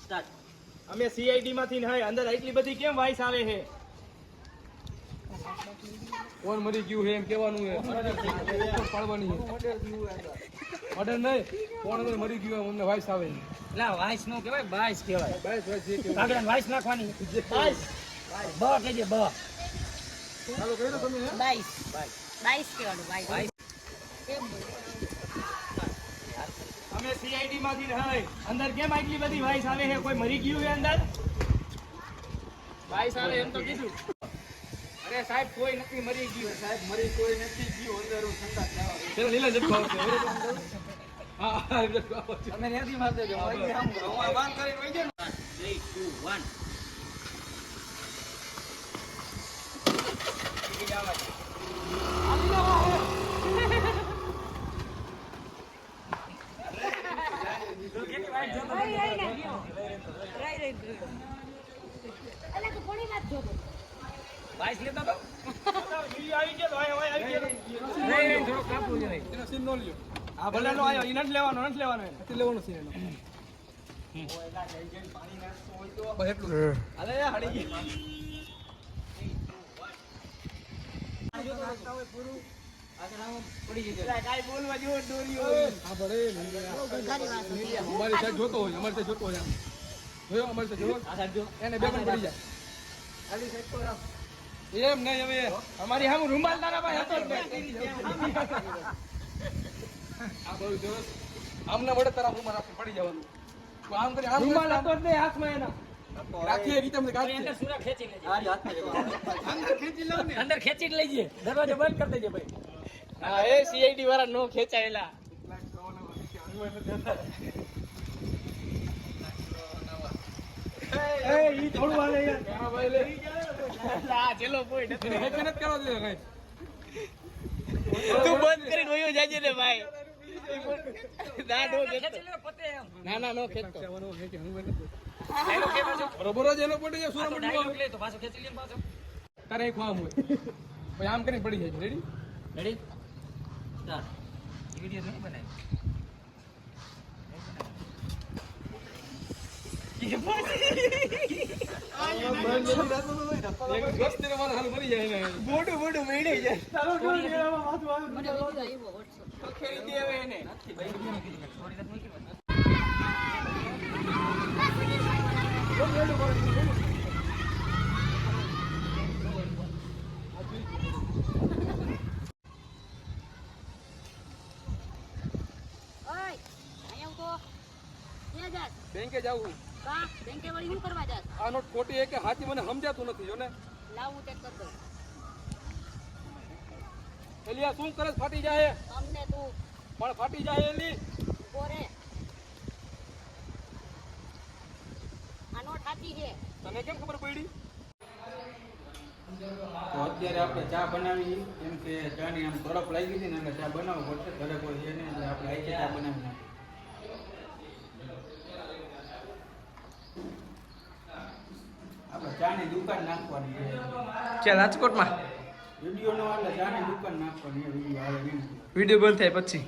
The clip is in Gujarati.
સ્ટાર્ટ. અમે સીઆઈડી માંથી ને અંદર એટલી બધી કેમ વાઇસ આવે છે? કોણ મરી ગયું છે એમ કહેવાનું છે પાડવાની છે ઓર્ડર નહીં કોણ અંદર મરી ગયું અમને વાઇસ આવે ના વાઇસ નો કહેવાય, બાઈસ કહેવાય. વાઇસ વાઇસ જે કહેવાય. કાગડાને વાઇસ નાખવાની. વાઇસ બ કહેજે બ. ચાલો કહી દો તમે હે? બાઈસ બાઈસ કહેવાનું બાઈસ વાઇસ. કેમ બોલે? અમે સીઆઈડી માંથી ને અંદર કેમ એટલી બધી વાઇસ આવે છે? કોઈ મરી ગયું છે અંદર? વાઇસ આવે એમ તો કીધું. અરે સાહેબ કોઈ નથી મરી ગયું. સાહેબ મરી કોઈ નથી ગયું. અંદર હું સંતાપ લાવો. પેલા લીલા ઝટકો આવશે હા હા ઝટકો આવશે તમે ત્યાંથી માર દેજો. અહીં આમ કરો. હું વાન કરીને વઈ જાઉં. 3 2 1. અલા તો કોની વાત જોતો? વાઇસ લેતા તો. ઈ આવી ગયો. આવી ગયો. નહીં થોડો કાપવું જોઈએ. એનો સીન નો લ્યો આ ભલે નો આવ્યો. ઈ નથી લેવાનો, નથી લેવાનો એને. નથી લેવાનો સીન એનો બસ એટલું અલે હળી ગઈ. પડી જશે. કાઈ બોલવા જેવો દોરીઓ. હા ભલે અમારી સાઈડ જોતો હોય અમારી સાઈડ જોતો હોય આમ જોયો અમારી સાઈડ જોયો આ સાઈડ જો. એને બે પણ પડી જાય ખાલી સાઈડ પર આમ. એમ નહીં હવે અમારી સામે રૂમાલ તારા પાસે હતો જ નહીં. આ બધું જો આમના વડે તારા રૂમાલ આપણે પડી જવાનું તો આમ કરી આમ રૂમાલ હતો જ નહીં હાથમાં એના. રાખીએ રીતે અમને પણ અંદર કાઢીએ સુરા ખેંચી લેજે. અંદર ખેંચી લઉં ને. અંદર ખેંચી જ લઈજે. દરવાજો બંધ કરી દેજે ભાઈ. હા એ સીઆઈડી વાળા નો ખેંચાયેલા. એ ઈ થોડું વાલે યાર. હા ભાઈ લે આ ચેલો પોઈન્ટ. હેપી નથી કરવા દે કઈ તું બંધ કરીને વયો જાજે ને ભાઈ. ના નો ખેંચી લે પોતે એમ. ના નો ખેંચતો. એનો કેવો છે? બરોબર જ એનો પડી જાય પાછો સુરા ડાયલોગ લે તો પાછો ખેંચી લે ને પાછો. તારે એક ખામ હોય પછી આમ કરીને પડી જાય રેડી રેડી સ્ટાર્ટ. વિડિયો નહીં બનાવી. એક દોસ્તીને મારો હાલ મરી જાય ને મોટું મોટું મેળે જાય. ચાલો મને વિડિયો આવ્યો WhatsApp. તો ખેડી દેવે એને. ઓય અહીંયા તો ક્યાં જાસ? બેંકે જાવું કા બેંકે વળી શું કરવા જાસ? આ નોટ ખોટી એક હાથી મને સમજાતું નથી જો ને લાવું ચેક કર દો. એલી આ શું કરે છે? ફાટી જાય અમને તું પણ ફાટી જાય એલી ઉભો રે. આ નોટ સાચી છે. તને કેમ ખબર પડી તો અત્યારે આપણે ચા બનાવી કેમ કે ચાની આમ તરફ લાગી હતી ને એટલે ચા બનાવવું પડશે ઘરે કોઈ છે ને એટલે આપણે આઈ ચા બનાવી નાખીએ. આપણે ચાની દુકાન નાખવાની છે ક્યાં રાજકોટમાં? વિડીયો નો એટલે ચાની દુકાન નાખવાની વિડીયો આવે એમ વિડીયો બંધ થાય પછી.